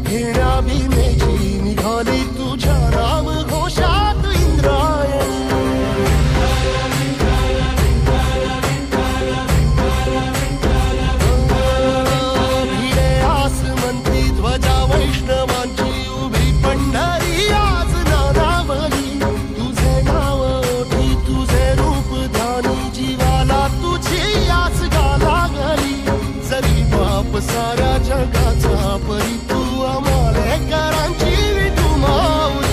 घेण्या भीमेची निघाली तुझ्या राम घोषात इंद्रायणी. भिडे आसमंती ध्वजा वैष्णवांची उभी पंढरी आज नानावली. तुझे नाव ओठी तुझे रूप ध्यानी जीवाला तुझी आस गा लागली. जरी बाप साऱ्या जगाचा परी तू आमालेकरांची विठू माऊली.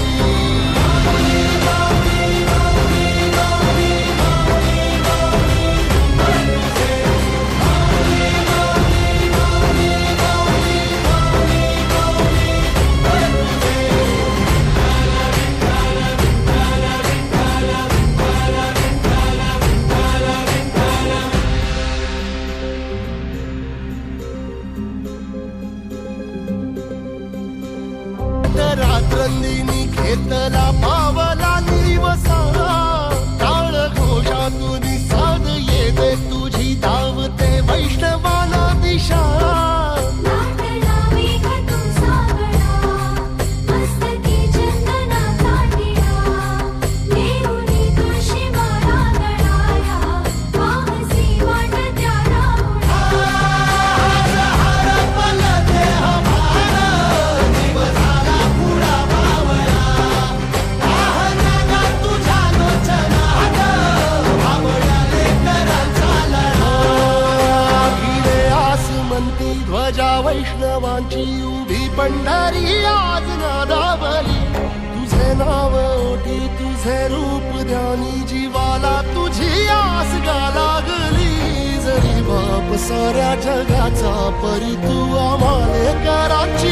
रात्रंदिनी घेतला पावला निवसा. टाळ घोषातून साध येते तुझी धावते वैष्णवाला दिशा. ध्वजा वैष्णवांची उभी पंढरी आज नादावली. तुझे नाव ओठी तुझे रूप ध्यानी जीवाला तुझी आस गा लागली. जरी बाप साऱ्या जगाचा परी तू आमालेकरांची